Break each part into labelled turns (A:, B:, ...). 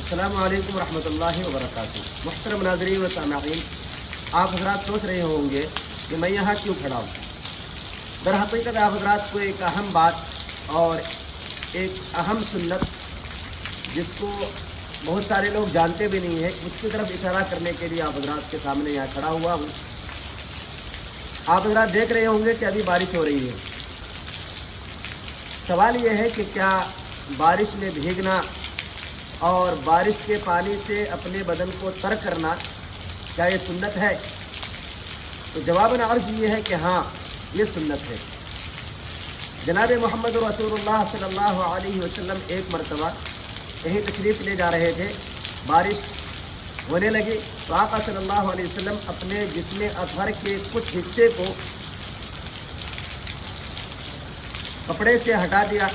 A: السلام علیکم ورحمۃ اللہ وبرکاتہ۔ محترم ناظرین و سامعین، آپ حضرات سوچ رہے ہوں گے کہ میں یہاں کیوں کھڑا ہوں۔ در حقیقت آپ حضرات کو ایک اہم بات اور ایک اہم سنت، جس کو بہت سارے لوگ جانتے بھی نہیں ہیں، اس کی طرف اشارہ کرنے کے لیے آپ حضرات کے سامنے یہاں کھڑا ہوا ہوں۔ آپ حضرات دیکھ رہے ہوں گے کہ ابھی بارش ہو رہی ہے۔ سوال یہ ہے کہ کیا بارش میں بھیگنا اور بارش کے پانی سے اپنے بدن کو تر کرنا کیا یہ سنت ہے؟ تو جواباً عرض یہ ہے کہ ہاں، یہ سنت ہے۔ جناب محمد رسول اللہ صلی اللہ علیہ وسلم ایک مرتبہ کہیں تشریف لے جا رہے تھے، بارش ہونے لگی تو آقا صلی اللہ علیہ وسلم اپنے جسم اطہر کے کچھ حصے کو کپڑے سے ہٹا دیا،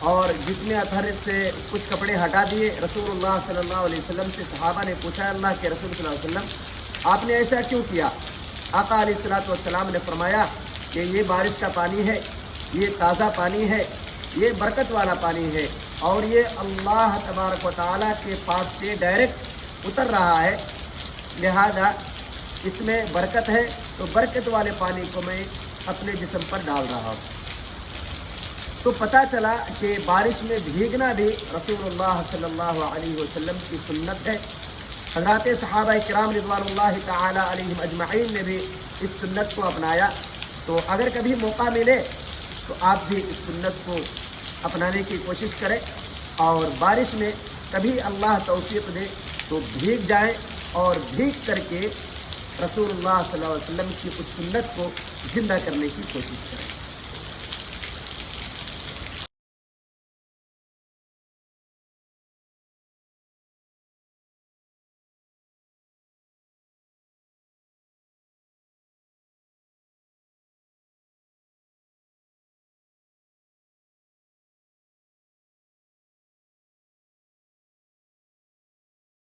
A: اور جسم اطہر سے کچھ کپڑے ہٹا دیے۔ رسول اللہ صلی اللہ علیہ وسلم سے صحابہ نے پوچھا، اللہ کے رسول صلی اللہ علیہ وسلم آپ نے ایسا کیوں کیا؟ آقا علیہ الصلوۃ والسلام نے فرمایا کہ یہ بارش کا پانی ہے، یہ تازہ پانی ہے، یہ برکت والا پانی ہے، اور یہ اللہ تبارک و تعالیٰ کے پاس سے ڈائریکٹ اتر رہا ہے، لہذا اس میں برکت ہے، تو برکت والے پانی کو میں اپنے جسم پر ڈال رہا ہوں۔ تو پتہ چلا کہ بارش میں بھیگنا بھی رسول اللہ صلی اللہ علیہ وسلم کی سنت ہے۔ حضرات صحابہ کرام رضوان اللہ تعالی علیہم اجمعین نے بھی اس سنت کو اپنایا۔ تو اگر کبھی موقع ملے تو آپ بھی اس سنت کو اپنانے کی کوشش کریں، اور بارش میں کبھی اللہ توفیق دے تو بھیگ جائیں، اور بھیگ کر کے رسول اللہ صلی اللہ علیہ وسلم کی اس سنت کو زندہ کرنے کی کوشش کریں۔